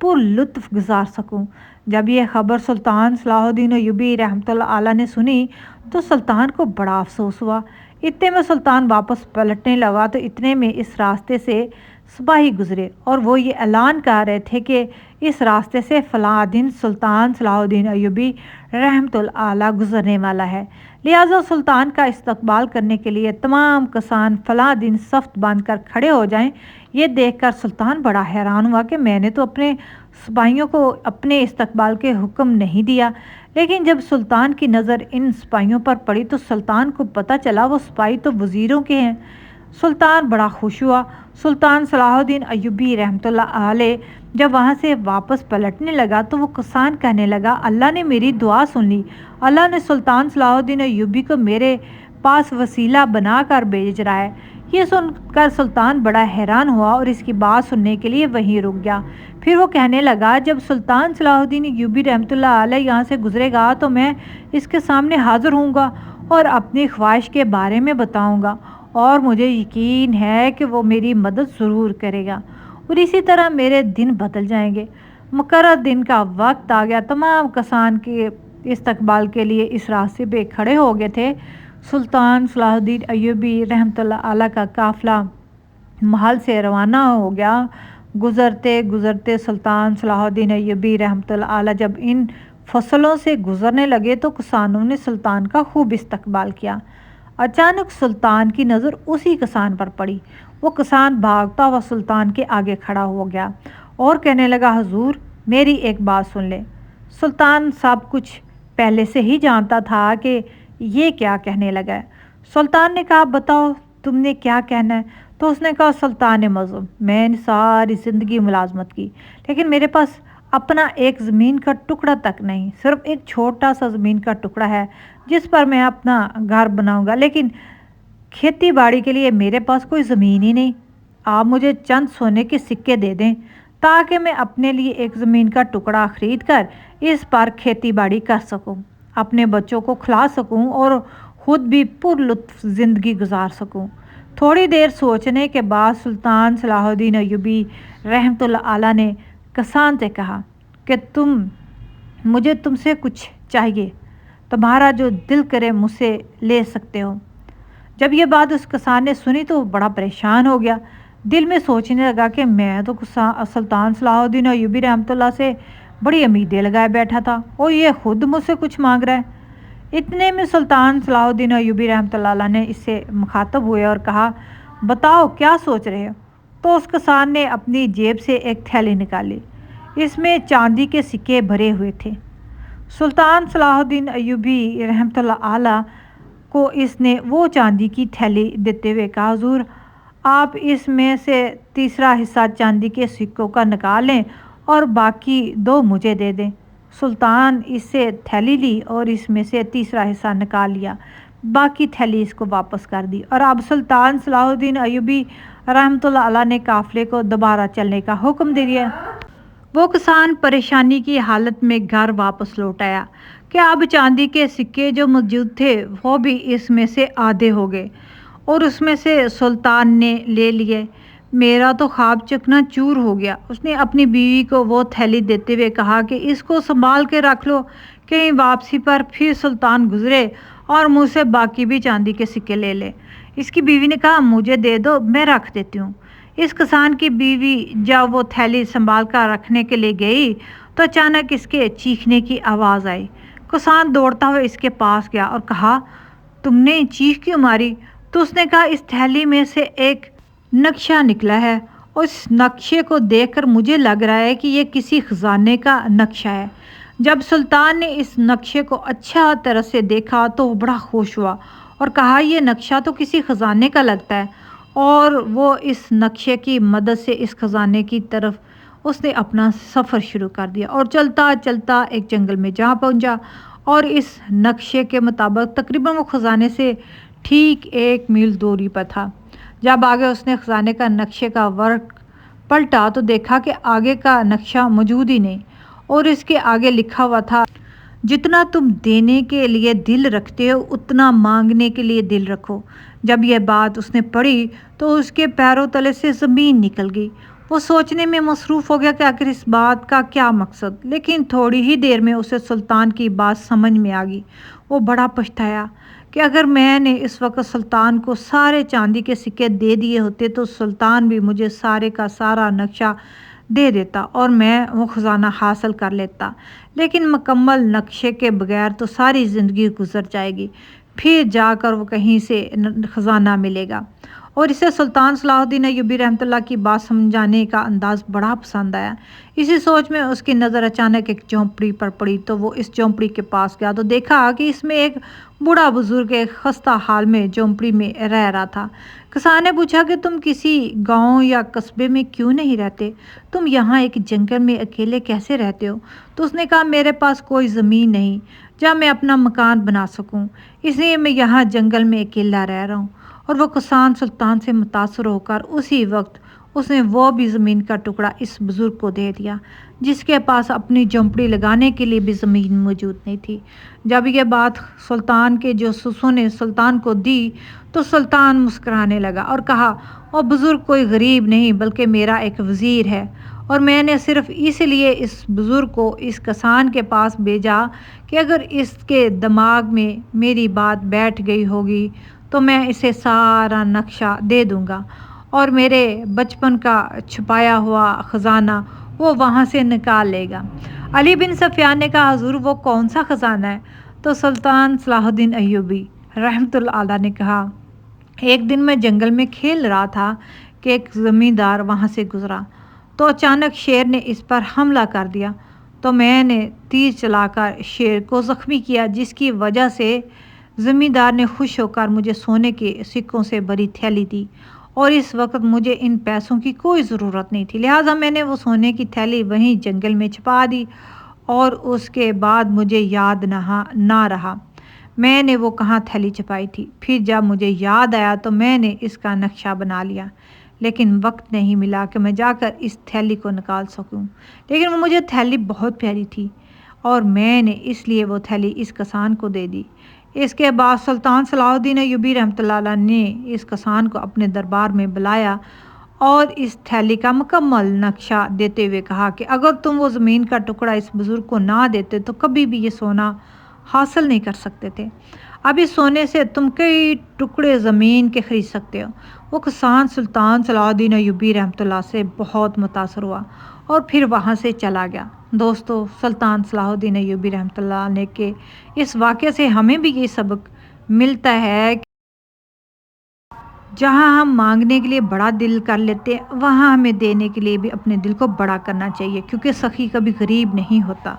پر لطف گزار سکوں۔ جب یہ خبر سلطان صلاح الدین ایوبی رحمۃ اللہ علیہ نے سنی تو سلطان کو بڑا افسوس ہوا۔ اتنے میں سلطان واپس پلٹنے لگا تو اتنے میں اس راستے سے سپاہی گزرے اور وہ یہ اعلان کر رہے تھے کہ اس راستے سے فلاں دن سلطان صلاح الدین ایوبی رحمۃ اللہ علیہ گزرنے والا ہے، لہٰذا سلطان کا استقبال کرنے کے لیے تمام کسان فلاں دن صف باندھ کر کھڑے ہو جائیں۔ یہ دیکھ کر سلطان بڑا حیران ہوا کہ میں نے تو اپنے سپاہیوں کو اپنے استقبال کے حکم نہیں دیا، لیکن جب سلطان کی نظر ان سپاہیوں پر پڑی تو سلطان کو پتہ چلا وہ سپاہی تو وزیروں کے ہیں۔ سلطان بڑا خوش ہوا۔ سلطان صلاح الدین ایوبی رحمۃ اللہ علیہ جب وہاں سے واپس پلٹنے لگا تو وہ کسان کہنے لگا، اللہ نے میری دعا سن لی، اللہ نے سلطان صلاح الدین ایوبی کو میرے پاس وسیلہ بنا کر بھیج رہا ہے۔ یہ سن کر سلطان بڑا حیران ہوا اور اس کی بات سننے کے لیے وہیں رک گیا۔ پھر وہ کہنے لگا، جب سلطان صلاح الدین ایوبی رحمۃ اللہ علیہ یہاں سے گزرے گا تو میں اس کے سامنے حاضر ہوں گا اور اپنی خواہش کے بارے میں بتاؤں گا، اور مجھے یقین ہے کہ وہ میری مدد ضرور کرے گا اور اسی طرح میرے دن بدل جائیں گے۔ مقررہ دن کا وقت آ گیا۔ تمام کسان کے استقبال کے لیے اس راستے پہ کھڑے ہو گئے تھے۔ سلطان صلاح الدین ایوبی رحمۃ اللہ علیہ کا قافلہ محل سے روانہ ہو گیا۔ گزرتے گزرتے سلطان صلاح الدین ایوبی رحمۃ اللہ علیہ جب ان فصلوں سے گزرنے لگے تو کسانوں نے سلطان کا خوب استقبال کیا۔ اچانک سلطان کی نظر اسی کسان پر پڑی۔ وہ کسان بھاگتا ہوا سلطان کے آگے کھڑا ہو گیا اور کہنے لگا، حضور میری ایک بات سن لیں۔ سلطان سب کچھ پہلے سے ہی جانتا تھا کہ یہ کیا کہنے لگا ہے۔ سلطان نے کہا، بتاؤ تم نے کیا کہنا ہے؟ تو اس نے کہا، سلطان معظم، میں نے ساری زندگی ملازمت کی لیکن میرے پاس اپنا ایک زمین کا ٹکڑا تک نہیں، صرف ایک چھوٹا سا زمین کا ٹکڑا ہے جس پر میں اپنا گھر بناؤں گا، لیکن کھیتی باڑی کے لیے میرے پاس کوئی زمین ہی نہیں۔ آپ مجھے چند سونے کے سکے دے دیں تاکہ میں اپنے لیے ایک زمین کا ٹکڑا خرید کر اس پر کھیتی باڑی کر سکوں، اپنے بچوں کو کھلا سکوں اور خود بھی پر لطف زندگی گزار سکوں۔ تھوڑی دیر سوچنے کے بعد سلطان صلاح الدین ایوبی رحمۃ اللہ علیہ نے کسان سے کہا کہ مجھے تم سے کچھ چاہیے، تمہارا جو دل کرے مجھ سے لے سکتے ہو۔ جب یہ بات اس کسان نے سنی تو وہ بڑا پریشان ہو گیا، دل میں سوچنے لگا کہ میں تو سلطان صلاح الدین ایوبی رحمۃ اللہ سے بڑی امیدیں لگائے بیٹھا تھا اور یہ خود مجھ سے کچھ مانگ رہا ہے۔ اتنے میں سلطان صلاح الدین ایوبی رحمۃ اللہ علیہ نے اس سے مخاطب ہوئے اور کہا، بتاؤ کیا سوچ رہے ہو؟ تو اس کسان نے اپنی جیب سے ایک تھیلی نکالی، اس میں چاندی کے سکے بھرے ہوئے تھے۔ سلطان صلاح الدین ایوبی رحمۃ اللہ علیہ کو اس نے وہ چاندی کی تھیلی دیتے ہوئے کہا، حضور آپ اس میں سے تیسرا حصہ چاندی کے سکوں کا نکال لیں اور باقی دو مجھے دے دیں۔ سلطان اس سے تھیلی لی اور اس میں سے تیسرا حصہ نکال لیا، باقی تھیلی اس کو واپس کر دی، اور اب سلطان صلاح الدین ایوبی رحمۃ اللہ علیہ نے قافلے کو دوبارہ چلنے کا حکم دے دیا۔ وہ کسان پریشانی کی حالت میں گھر واپس لوٹ آیا کہ اب چاندی کے سکے جو موجود تھے وہ بھی اس میں سے آدھے ہو گئے اور اس میں سے سلطان نے لے لیے۔ میرا تو خواب چکنا چور ہو گیا۔ اس نے اپنی بیوی کو وہ تھیلی دیتے ہوئے کہا کہ اس کو سنبھال کے رکھ لو، کہیں واپسی پر پھر سلطان گزرے اور مجھ سے باقی بھی چاندی کے سکے لے لے۔ اس کی بیوی نے کہا، مجھے دے دو، میں رکھ دیتی ہوں۔ اس کسان کی بیوی جب وہ تھیلی سنبھال کر رکھنے کے لیے گئی تو اچانک اس کے چیخنے کی آواز آئی۔ کسان دوڑتا ہوا اس کے پاس گیا اور کہا، تم نے چیخ کیوں ماری؟ تو اس نے کہا، اس تھیلی میں سے ایک نقشہ نکلا ہے اور اس نقشے کو دیکھ کر مجھے لگ رہا ہے کہ یہ کسی خزانے کا نقشہ ہے۔ جب سلطان نے اس نقشے کو اچھا طرح سے دیکھا تو وہ بڑا خوش ہوا اور کہا، یہ نقشہ تو کسی خزانے کا لگتا ہے، اور وہ اس نقشے کی مدد سے اس خزانے کی طرف اس نے اپنا سفر شروع کر دیا اور چلتا چلتا ایک جنگل میں جا پہنچا، اور اس نقشے کے مطابق تقریباً وہ خزانے سے ٹھیک 1 میل دوری پر تھا۔ جب آگے اس نے خزانے کا نقشے کا ورق پلٹا تو دیکھا کہ آگے کا نقشہ موجود ہی نہیں، اور اس کے آگے لکھا ہوا تھا، جتنا تم دینے کے لیے دل رکھتے ہو اتنا مانگنے کے لیے دل رکھو۔ جب یہ بات اس نے پڑھی تو اس کے پیروں تلے سے زمین نکل گئی۔ وہ سوچنے میں مصروف ہو گیا کہ آخر اس بات کا کیا مقصد، لیکن تھوڑی ہی دیر میں اسے سلطان کی بات سمجھ میں آ گئی۔ وہ بڑا پچھتایا کہ اگر میں نے اس وقت سلطان کو سارے چاندی کے سکے دے دیے ہوتے تو سلطان بھی مجھے سارے کا سارا نقشہ دے دیتا اور میں وہ خزانہ حاصل کر لیتا، لیکن مکمل نقشے کے بغیر تو ساری زندگی گزر جائے گی، پھر جا کر وہ کہیں سے خزانہ ملے گا۔ اور اسے سلطان صلاح الدین ایوبی رحمۃ اللہ کی بات سمجھانے کا انداز بڑا پسند آیا۔ اسی سوچ میں اس کی نظر اچانک ایک جھونپڑی پر پڑی تو وہ اس جھونپڑی کے پاس گیا تو دیکھا کہ اس میں ایک بوڑھا بزرگ ایک خستہ حال میں جھونپڑی میں رہ رہا تھا۔ کسان نے پوچھا کہ تم کسی گاؤں یا قصبے میں کیوں نہیں رہتے؟ تم یہاں ایک جنگل میں اکیلے کیسے رہتے ہو؟ تو اس نے کہا میرے پاس کوئی زمین نہیں جہاں میں اپنا مکان بنا سکوں، اس لیے میں یہاں جنگل میں اکیلا رہ رہا ہوں۔ اور وہ کسان سلطان سے متاثر ہو کر اسی وقت اس نے وہ بھی زمین کا ٹکڑا اس بزرگ کو دے دیا جس کے پاس اپنی جھونپڑی لگانے کے لیے بھی زمین موجود نہیں تھی۔ جب یہ بات سلطان کے جاسوسوں نے سلطان کو دی تو سلطان مسکرانے لگا اور کہا وہ بزرگ کوئی غریب نہیں بلکہ میرا ایک وزیر ہے، اور میں نے صرف اس لیے اس بزرگ کو اس کسان کے پاس بھیجا کہ اگر اس کے دماغ میں میری بات بیٹھ گئی ہوگی تو میں اسے سارا نقشہ دے دوں گا اور میرے بچپن کا چھپایا ہوا خزانہ وہ وہاں سے نکال لے گا۔ علی بن سفیان نے کہا حضور وہ کون سا خزانہ ہے؟ تو سلطان صلاح الدین ایوبی رحمۃ اللہ علیہ نے کہا ایک دن میں جنگل میں کھیل رہا تھا کہ ایک زمیندار وہاں سے گزرا تو اچانک شیر نے اس پر حملہ کر دیا، تو میں نے تیر چلا کر شیر کو زخمی کیا، جس کی وجہ سے زمیندار نے خوش ہو کر مجھے سونے کے سکوں سے بھری تھیلی دی، اور اس وقت مجھے ان پیسوں کی کوئی ضرورت نہیں تھی، لہٰذا میں نے وہ سونے کی تھیلی وہیں جنگل میں چھپا دی اور اس کے بعد مجھے یاد نہ رہا میں نے وہ کہاں تھیلی چھپائی تھی۔ پھر جب مجھے یاد آیا تو میں نے اس کا نقشہ بنا لیا، لیکن وقت نہیں ملا کہ میں جا کر اس تھیلی کو نکال سکوں، لیکن وہ مجھے تھیلی بہت پیاری تھی اور میں نے اس لیے وہ تھیلی اس کسان کو دے دی۔ اس کے بعد سلطان صلاح الدین ایوبی رحمۃ اللہ علیہ نے اس کسان کو اپنے دربار میں بلایا اور اس تھیلی کا مکمل نقشہ دیتے ہوئے کہا کہ اگر تم وہ زمین کا ٹکڑا اس بزرگ کو نہ دیتے تو کبھی بھی یہ سونا حاصل نہیں کر سکتے تھے، اب اس سونے سے تم کئی ٹکڑے زمین کے خرید سکتے ہو۔ وہ کسان سلطان صلاح الدین ایوبی رحمۃ اللہ سے بہت متاثر ہوا اور پھر وہاں سے چلا گیا۔ دوستو، سلطان صلاح الدین ایوبی رحمۃ اللہ نے کے اس واقعے سے ہمیں بھی یہ سبق ملتا ہے کہ جہاں ہم مانگنے کے لیے بڑا دل کر لیتے ہیں وہاں ہمیں دینے کے لیے بھی اپنے دل کو بڑا کرنا چاہیے، کیونکہ سخی کبھی غریب نہیں ہوتا۔